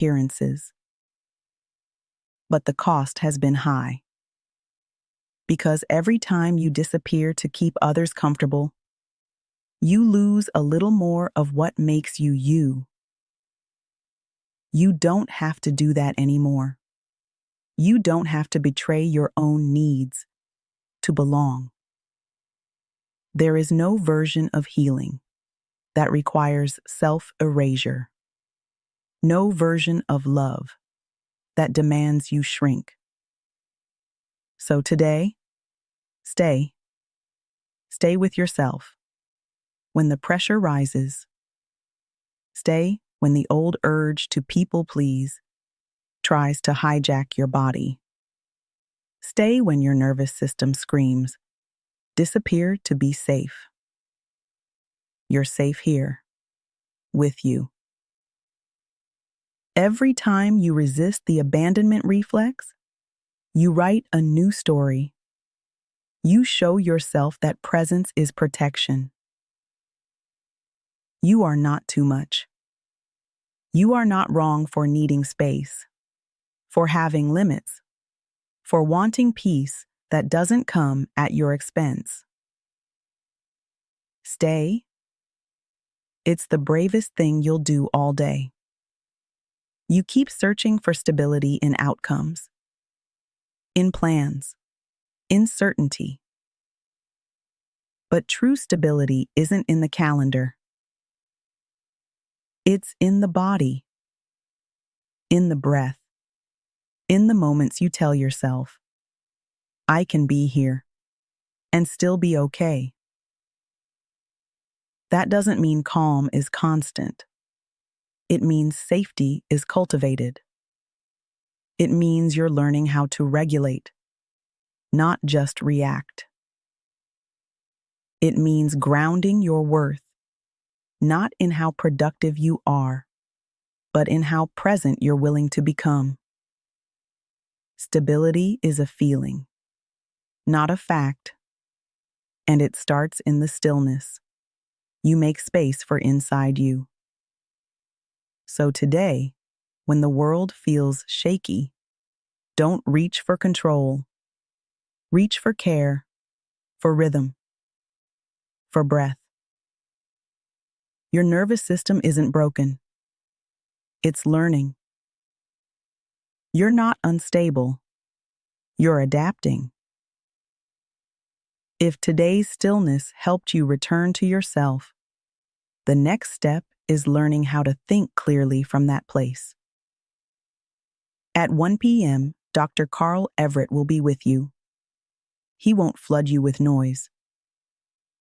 appearances. But the cost has been high. Because every time you disappear to keep others comfortable, you lose a little more of what makes you you. You don't have to do that anymore. You don't have to betray your own needs to belong. There is no version of healing that requires self-erasure. No version of love that demands you shrink. So today, stay with yourself. When the pressure rises, stay when the old urge to people please tries to hijack your body. Stay when your nervous system screams, disappear to be safe. You're safe here, with you. Every time you resist the abandonment reflex, you write a new story. You show yourself that presence is protection. You are not too much. You are not wrong for needing space, for having limits, for wanting peace that doesn't come at your expense. Stay. It's the bravest thing you'll do all day. You keep searching for stability in outcomes, in plans, in certainty. But true stability isn't in the calendar. It's in the body, in the breath, in the moments you tell yourself, I can be here and still be okay. That doesn't mean calm is constant. It means safety is cultivated. It means you're learning how to regulate, not just react. It means grounding your worth, not in how productive you are, but in how present you're willing to become. Stability is a feeling, not a fact, and it starts in the stillness. You make space for inside you. So today, when the world feels shaky, don't reach for control. Reach for care, for rhythm, for breath. Your nervous system isn't broken. It's learning. You're not unstable. You're adapting. If today's stillness helped you return to yourself, the next step is learning how to think clearly from that place. At 1 p.m., Dr. Carl Everett will be with you. He won't flood you with noise.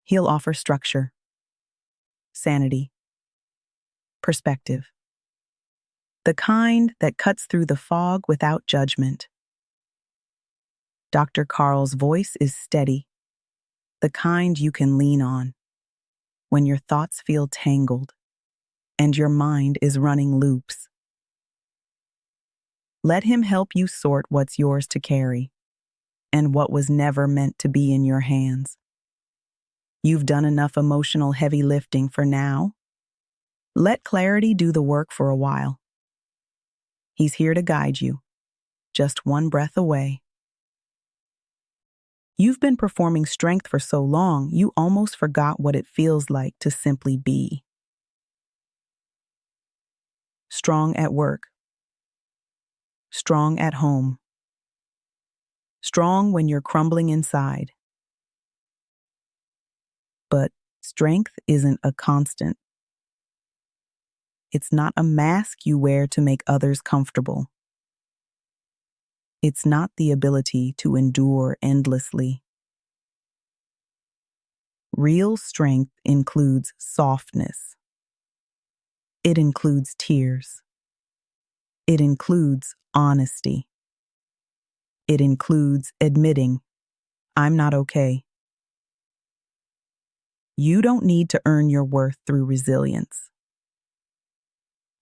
He'll offer structure, sanity, perspective. The kind that cuts through the fog without judgment. Dr. Carl's voice is steady, the kind you can lean on when your thoughts feel tangled and your mind is running loops. Let him help you sort what's yours to carry and what was never meant to be in your hands. You've done enough emotional heavy lifting for now. Let clarity do the work for a while. He's here to guide you, just one breath away. You've been performing strength for so long, you almost forgot what it feels like to simply be. Strong at work. Strong at home. Strong when you're crumbling inside. But strength isn't a constant. It's not a mask you wear to make others comfortable. It's not the ability to endure endlessly. Real strength includes softness. It includes tears. It includes honesty. It includes admitting, I'm not okay. You don't need to earn your worth through resilience.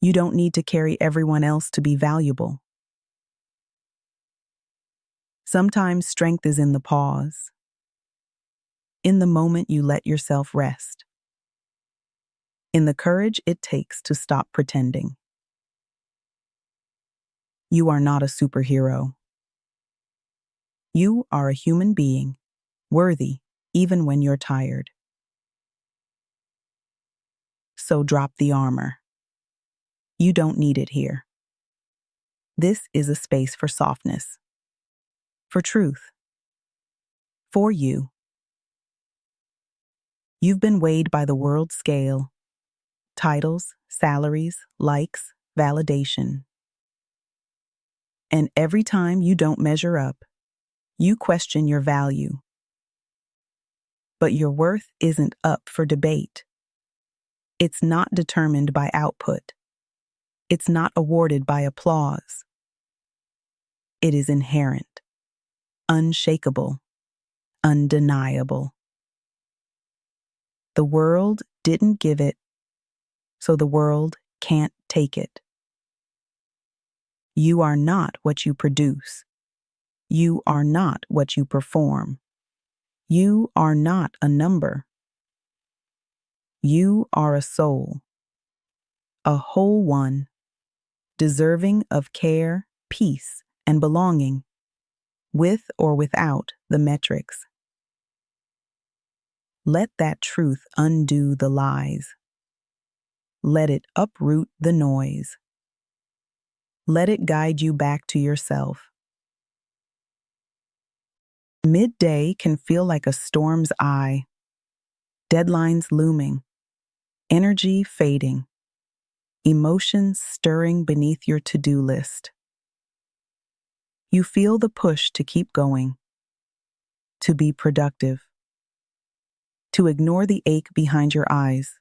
You don't need to carry everyone else to be valuable. Sometimes strength is in the pause, in the moment you let yourself rest, in the courage it takes to stop pretending. You are not a superhero. You are a human being, worthy even when you're tired. So drop the armor. You don't need it here. This is a space for softness, for truth, for you. You've been weighed by the world scale, titles, salaries, likes, validation. And every time you don't measure up, you question your value. But your worth isn't up for debate. It's not determined by output. It's not awarded by applause. It is inherent, unshakable, undeniable. The world didn't give it, so the world can't take it. You are not what you produce. You are not what you perform. You are not a number. You are a soul, a whole one, deserving of care, peace, and belonging, with or without the metrics. Let that truth undo the lies. Let it uproot the noise. Let it guide you back to yourself. Midday can feel like a storm's eye, deadlines looming, energy fading, emotions stirring beneath your to-do list. You feel the push to keep going, to be productive, to ignore the ache behind your eyes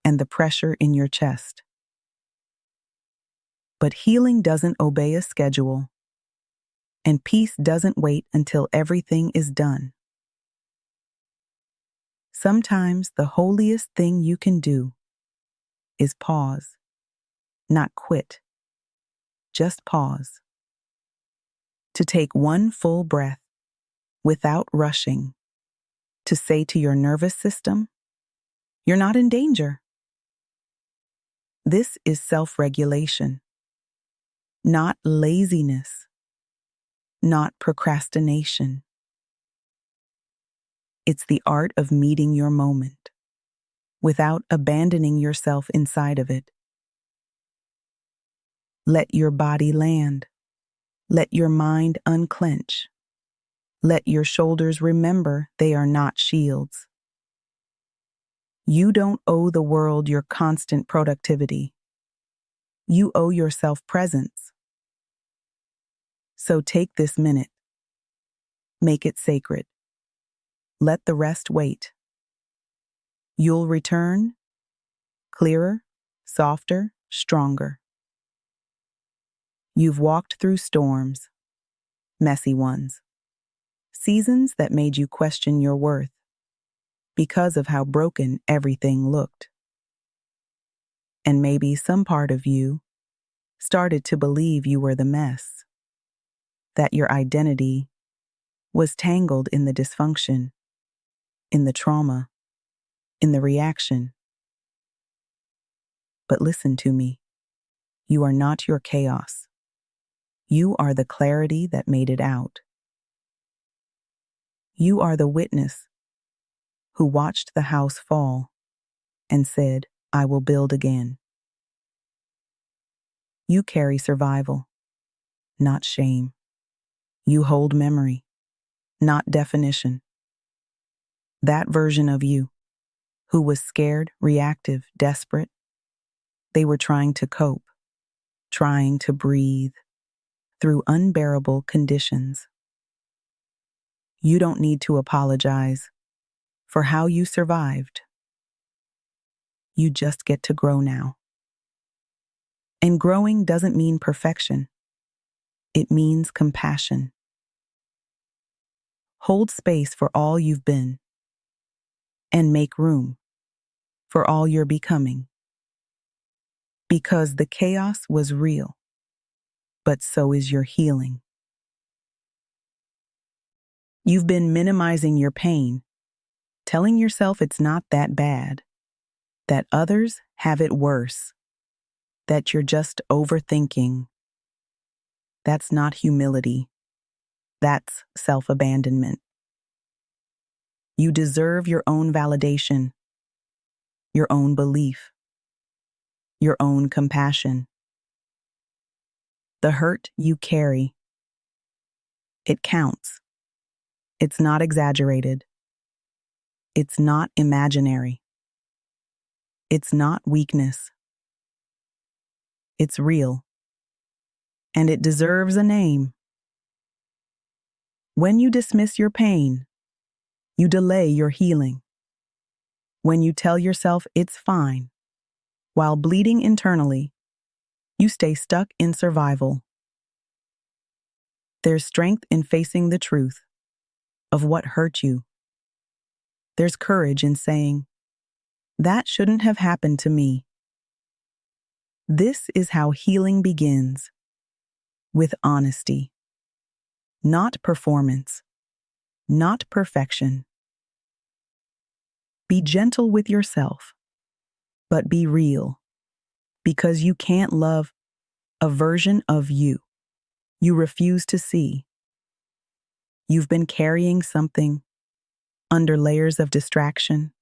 and the pressure in your chest. But healing doesn't obey a schedule, and peace doesn't wait until everything is done. Sometimes the holiest thing you can do is pause, not quit, just pause. To take one full breath without rushing, to say to your nervous system, you're not in danger. This is self-regulation, not laziness, not procrastination. It's the art of meeting your moment without abandoning yourself inside of it. Let your body land. Let your mind unclench. Let your shoulders remember they are not shields. You don't owe the world your constant productivity. You owe yourself presence. So take this minute. Make it sacred. Let the rest wait. You'll return clearer, softer, stronger. You've walked through storms, messy ones, seasons that made you question your worth because of how broken everything looked. And maybe some part of you started to believe you were the mess, that your identity was tangled in the dysfunction, in the trauma, in the reaction. But listen to me. You are not your chaos. You are the clarity that made it out. You are the witness who watched the house fall and said, I will build again. You carry survival, not shame. You hold memory, not definition. That version of you, who was scared, reactive, desperate, they were trying to cope, trying to breathe through unbearable conditions. You don't need to apologize for how you survived. You just get to grow now. And growing doesn't mean perfection. It means compassion. Hold space for all you've been, and make room for all you're becoming. Because the chaos was real, but so is your healing. You've been minimizing your pain, telling yourself it's not that bad, that others have it worse, that you're just overthinking. That's not humility. That's self-abandonment. You deserve your own validation, your own belief, your own compassion. The hurt you carry, it counts. It's not exaggerated. It's not imaginary. It's not weakness. It's real. And it deserves a name. When you dismiss your pain, you delay your healing. When you tell yourself it's fine, while bleeding internally, you stay stuck in survival. There's strength in facing the truth of what hurt you. There's courage in saying, that shouldn't have happened to me. This is how healing begins, with honesty. Not performance, not perfection. Be gentle with yourself, but be real, because you can't love a version of you refuse to see. You've been carrying something under layers of distraction.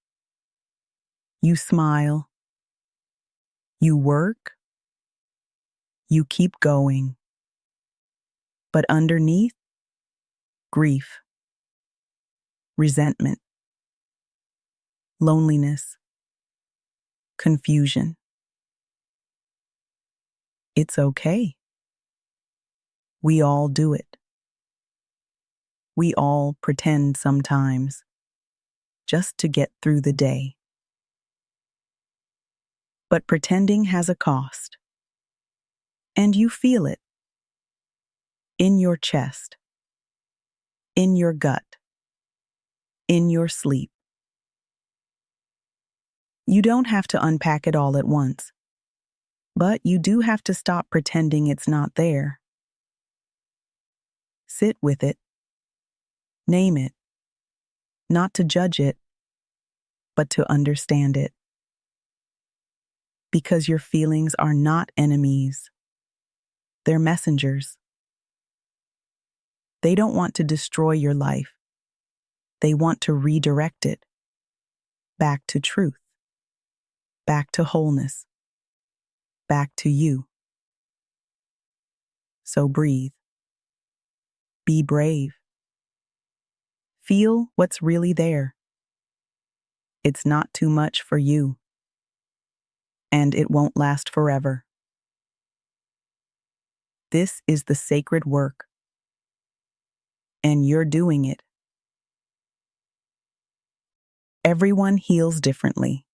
You smile, you work, you keep going, but underneath, grief, resentment, loneliness, confusion. It's okay. We all do it. We all pretend sometimes, just to get through the day. But pretending has a cost. And you feel it. In your chest. In your gut. In your sleep. You don't have to unpack it all at once. But you do have to stop pretending it's not there. Sit with it. Name it. Not to judge it, but to understand it. Because your feelings are not enemies. They're messengers. They don't want to destroy your life. They want to redirect it. Back to truth. Back to wholeness. Back to you. So breathe. Be brave. Feel what's really there. It's not too much for you. And it won't last forever. This is the sacred work. And you're doing it. Everyone heals differently.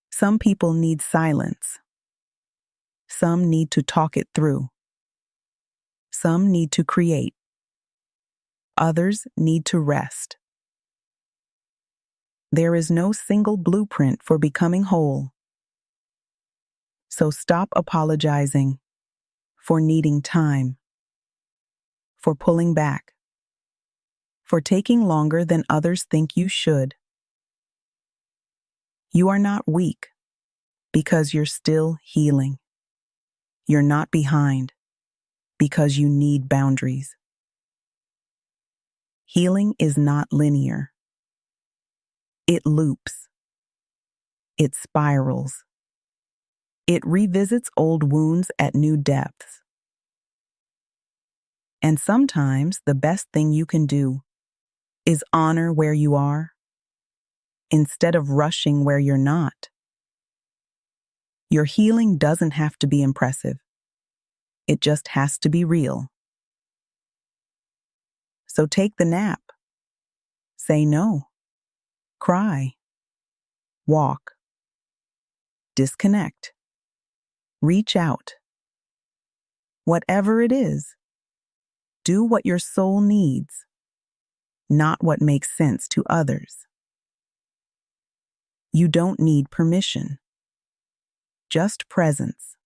Some people need silence. Some need to talk it through. Some need to create. Others need to rest. There is no single blueprint for becoming whole. So stop apologizing for needing time, for pulling back, for taking longer than others think you should. You are not weak because you're still healing. You're not behind because you need boundaries. Healing is not linear. It loops. It spirals. It revisits old wounds at new depths. And sometimes the best thing you can do is honor where you are instead of rushing where you're not. Your healing doesn't have to be impressive. It just has to be real. So take the nap. Say no. Cry. Walk. Disconnect. Reach out. Whatever it is, do what your soul needs, not what makes sense to others. You don't need permission, just presence.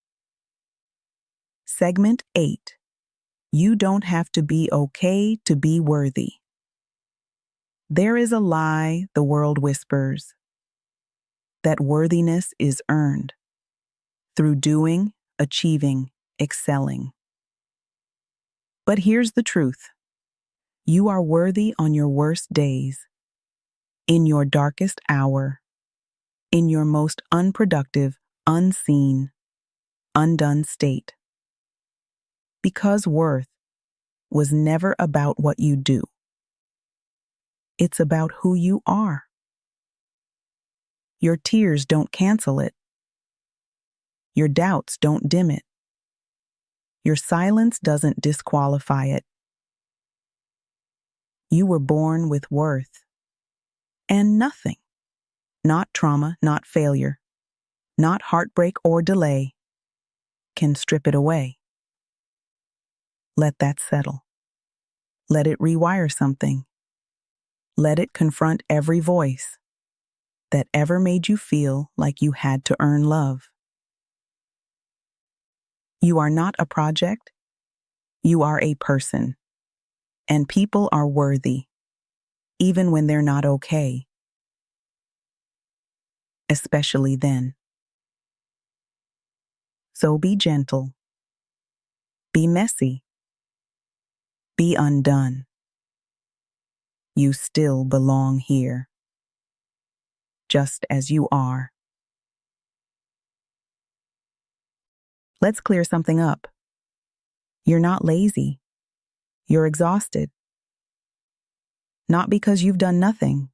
Segment 8. You don't have to be okay to be worthy. There is a lie the world whispers, that worthiness is earned through doing, achieving, excelling. But here's the truth. You are worthy on your worst days, in your darkest hour, in your most unproductive, unseen, undone state. Because worth was never about what you do. It's about who you are. Your tears don't cancel it. Your doubts don't dim it. Your silence doesn't disqualify it. You were born with worth. And nothing, not trauma, not failure, not heartbreak or delay, can strip it away. Let that settle. Let it rewire something. Let it confront every voice that ever made you feel like you had to earn love. You are not a project. You are a person. And people are worthy, even when they're not okay. Especially then. So be gentle. Be messy. Be undone. You still belong here, just as you are. Let's clear something up. You're not lazy. You're exhausted. Not because you've done nothing,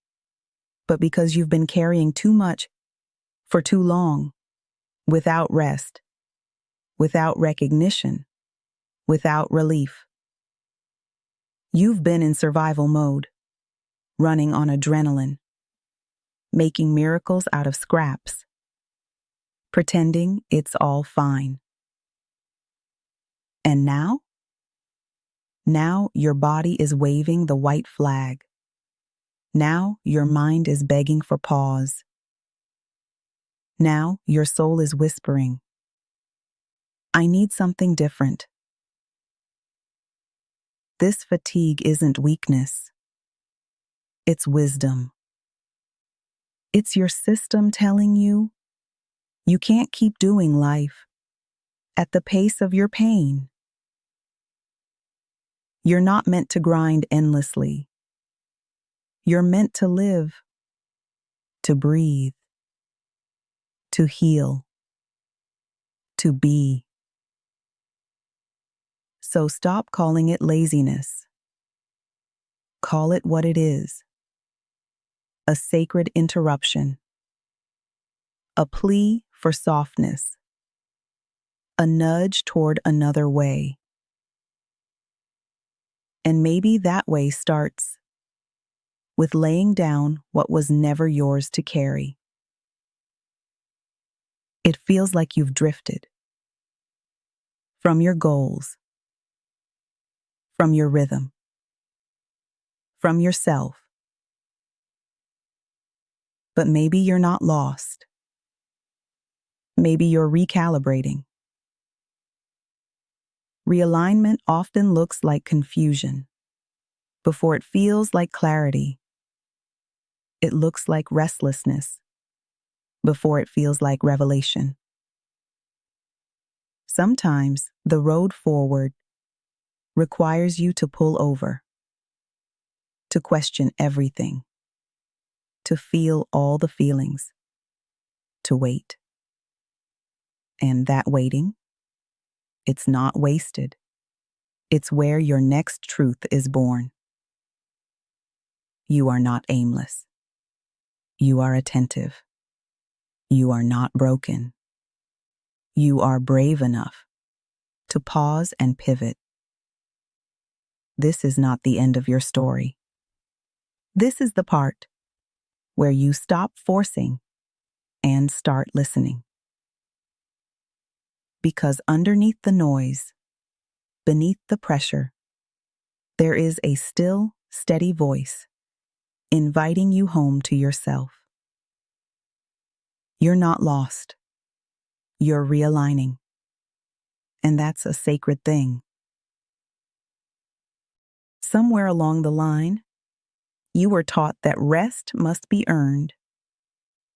but because you've been carrying too much for too long, without rest, without recognition, without relief. You've been in survival mode, running on adrenaline, making miracles out of scraps, pretending it's all fine. And now? Now your body is waving the white flag. Now your mind is begging for pause. Now your soul is whispering, I need something different. This fatigue isn't weakness. It's wisdom. It's your system telling you you can't keep doing life at the pace of your pain. You're not meant to grind endlessly. You're meant to live, to breathe, to heal, to be. So stop calling it laziness. Call it what it is. A sacred interruption. A plea for softness. A nudge toward another way. And maybe that way starts with laying down what was never yours to carry. It feels like you've drifted from your goals, from your rhythm, from yourself. But maybe you're not lost. Maybe you're recalibrating. Realignment often looks like confusion before it feels like clarity. It looks like restlessness before it feels like revelation. Sometimes the road forward requires you to pull over, to question everything, to feel all the feelings, to wait. And that waiting, it's not wasted. It's where your next truth is born. You are not aimless. You are attentive. You are not broken. You are brave enough to pause and pivot. This is not the end of your story. This is the part where you stop forcing and start listening. Because underneath the noise, beneath the pressure, there is a still, steady voice inviting you home to yourself. You're not lost. You're realigning. And that's a sacred thing. Somewhere along the line, you were taught that rest must be earned,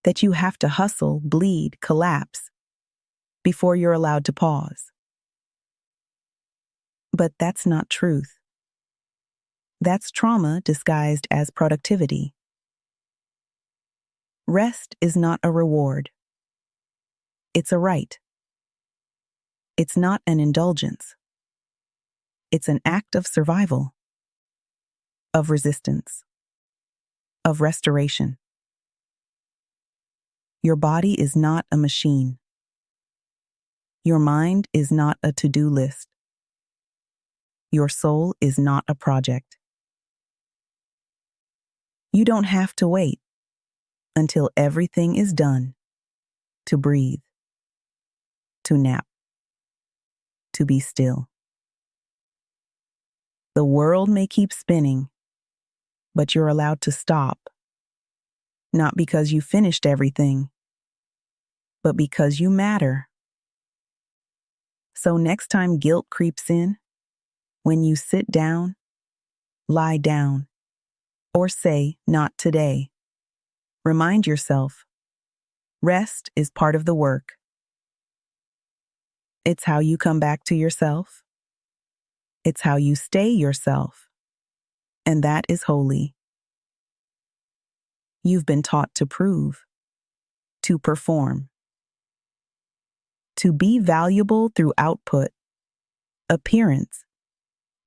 that you have to hustle, bleed, collapse before you're allowed to pause. But that's not truth. That's trauma disguised as productivity. Rest is not a reward. It's a right. It's not an indulgence. It's an act of survival, of resistance, of restoration. Your body is not a machine. Your mind is not a to-do list. Your soul is not a project. You don't have to wait until everything is done to breathe, to nap, to be still. The world may keep spinning, but you're allowed to stop, not because you finished everything, but because you matter. So next time guilt creeps in, when you sit down, lie down, or say, "Not today," remind yourself, rest is part of the work. It's how you come back to yourself. It's how you stay yourself. And that is holy. You've been taught to prove, to perform, to be valuable through output, appearance,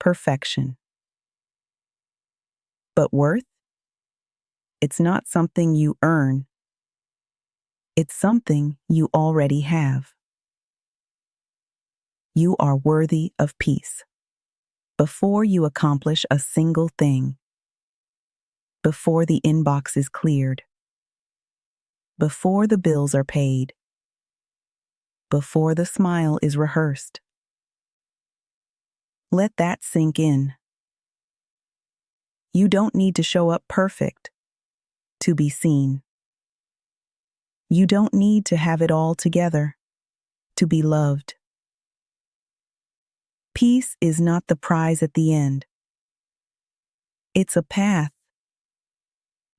perfection. But worth? It's not something you earn. It's something you already have. You are worthy of peace before you accomplish a single thing, before the inbox is cleared, before the bills are paid, before the smile is rehearsed. Let that sink in. You don't need to show up perfect to be seen. You don't need to have it all together to be loved. Peace is not the prize at the end. It's a path.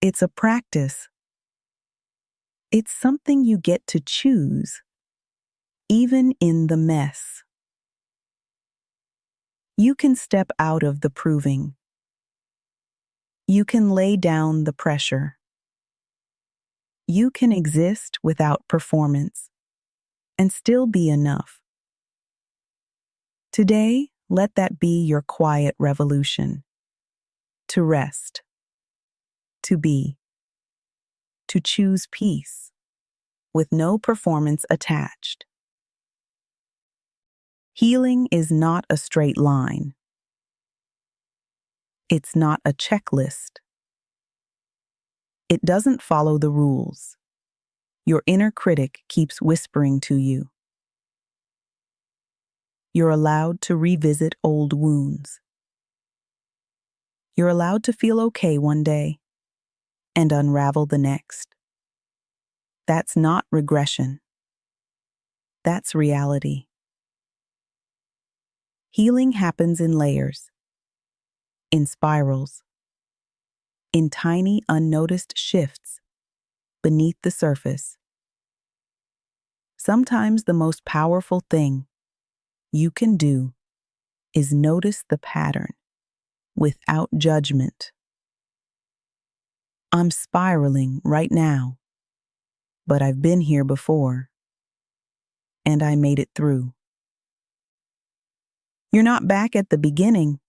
It's a practice. It's something you get to choose, even in the mess. You can step out of the proving. You can lay down the pressure. You can exist without performance and still be enough. Today, let that be your quiet revolution. To rest, to be, to choose peace with no performance attached. Healing is not a straight line. It's not a checklist. It doesn't follow the rules. Your inner critic keeps whispering to you. You're allowed to revisit old wounds. You're allowed to feel okay one day and unravel the next. That's not regression. That's reality. Healing happens in layers, in spirals, in tiny unnoticed shifts beneath the surface. Sometimes the most powerful thing you can do is notice the pattern without judgment. I'm spiraling right now, but I've been here before, and I made it through. You're not back at the beginning.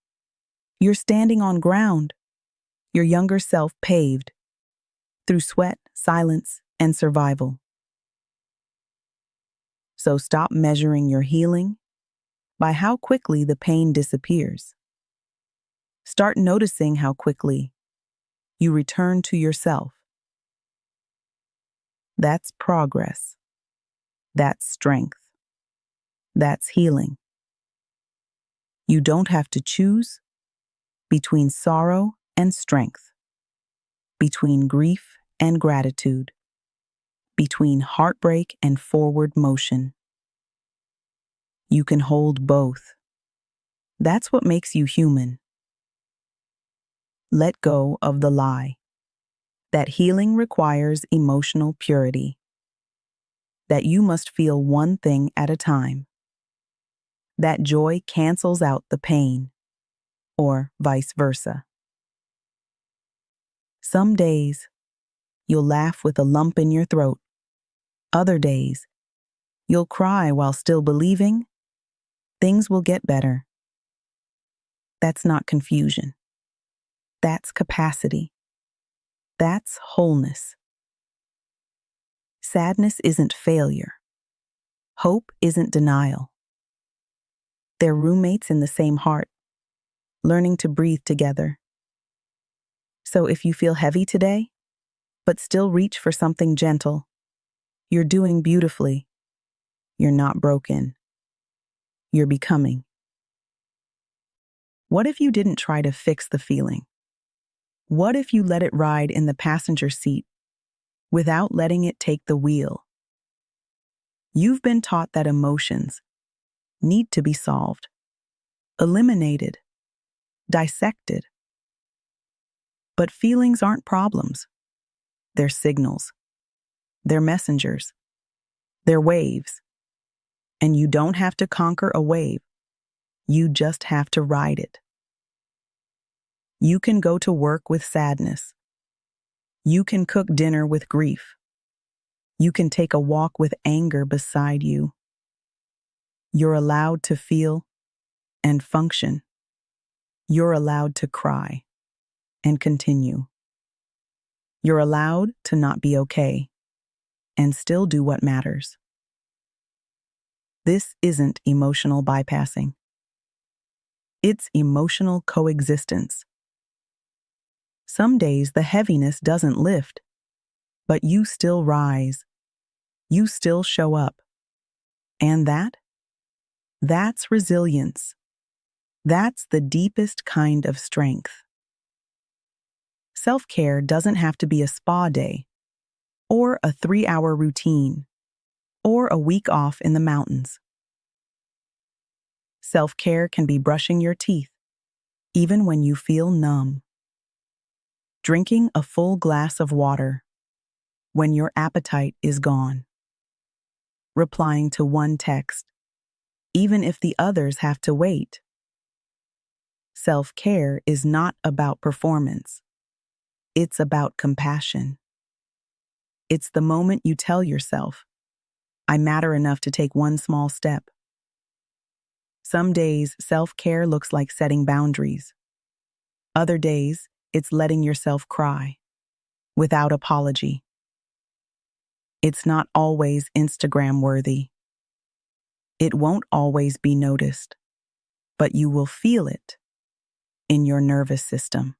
You're standing on ground your younger self paved through sweat, silence, and survival. So stop measuring your healing by how quickly the pain disappears. Start noticing how quickly you return to yourself. That's progress. That's strength. That's healing. You don't have to choose between sorrow and strength, between grief and gratitude, between heartbreak and forward motion. You can hold both. That's what makes you human. Let go of the lie that healing requires emotional purity, that you must feel one thing at a time. That joy cancels out the pain, or vice versa. Some days, you'll laugh with a lump in your throat. Other days, you'll cry while still believing things will get better. That's not confusion. That's capacity. That's wholeness. Sadness isn't failure. Hope isn't denial. They're roommates in the same heart, learning to breathe together. So if you feel heavy today, but still reach for something gentle, you're doing beautifully. You're not broken. You're becoming. What if you didn't try to fix the feeling? What if you let it ride in the passenger seat without letting it take the wheel? You've been taught that emotions need to be solved, eliminated, dissected. But feelings aren't problems. They're signals. They're messengers. They're waves. And you don't have to conquer a wave. You just have to ride it. You can go to work with sadness. You can cook dinner with grief. You can take a walk with anger beside you. You're allowed to feel and function. You're allowed to cry and continue. You're allowed to not be okay and still do what matters. This isn't emotional bypassing. It's emotional coexistence. Some days the heaviness doesn't lift, but you still rise. You still show up. And that's resilience. That's the deepest kind of strength. Self-care doesn't have to be a spa day, or a 3-hour routine, or a week off in the mountains. Self-care can be brushing your teeth, even when you feel numb. Drinking a full glass of water when your appetite is gone. Replying to one text, even if the others have to wait. Self-care is not about performance. It's about compassion. It's the moment you tell yourself, I matter enough to take one small step. Some days, self-care looks like setting boundaries. Other days, it's letting yourself cry, without apology. It's not always Instagram-worthy. It won't always be noticed, but you will feel it in your nervous system,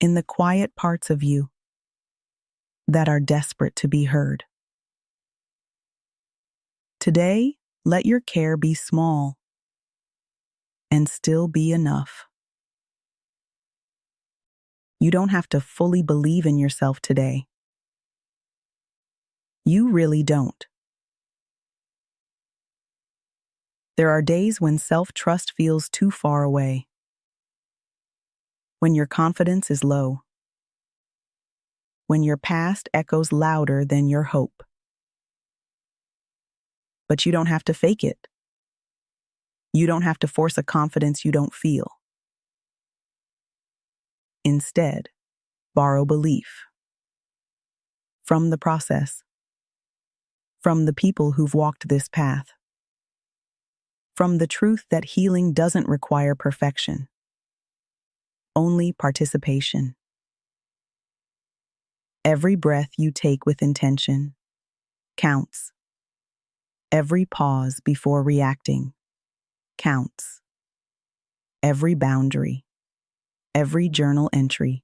in the quiet parts of you that are desperate to be heard. Today, let your care be small and still be enough. You don't have to fully believe in yourself today. You really don't. There are days when self-trust feels too far away, when your confidence is low, when your past echoes louder than your hope. But you don't have to fake it. You don't have to force a confidence you don't feel. Instead, borrow belief from the process, from the people who've walked this path, from the truth that healing doesn't require perfection, only participation. Every breath you take with intention counts. Every pause before reacting counts. Every boundary, every journal entry,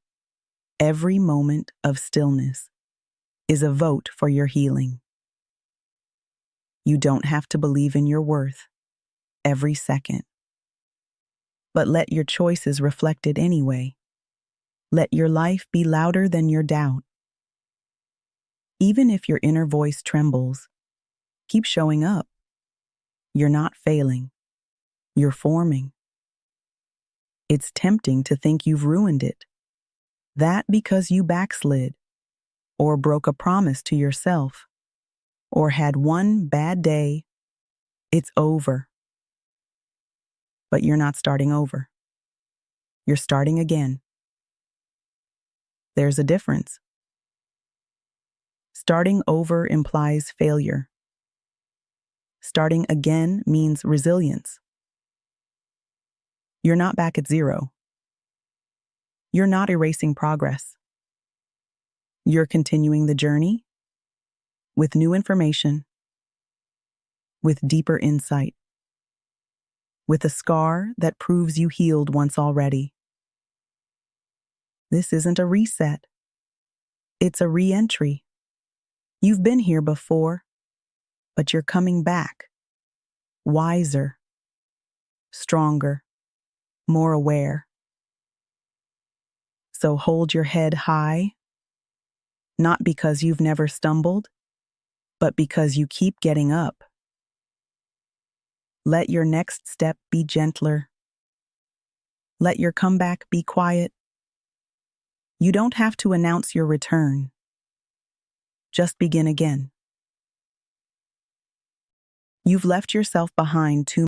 every moment of stillness is a vote for your healing. You don't have to believe in your worth every second, but let your choices reflect it anyway. Let your life be louder than your doubt. Even if your inner voice trembles, keep showing up. You're not failing. You're forming. It's tempting to think you've ruined it. That because you backslid, or broke a promise to yourself, or had one bad day. It's over. But you're not starting over. You're starting again. There's a difference. Starting over implies failure. Starting again means resilience. You're not back at zero. You're not erasing progress. You're continuing the journey with new information, with deeper insight, with a scar that proves you healed once already. This isn't a reset. It's a re-entry. You've been here before, but you're coming back. Wiser, stronger, more aware. So hold your head high, not because you've never stumbled, but because you keep getting up. Let your next step be gentler. Let your comeback be quiet. You don't have to announce your return. Just begin again. You've left yourself behind too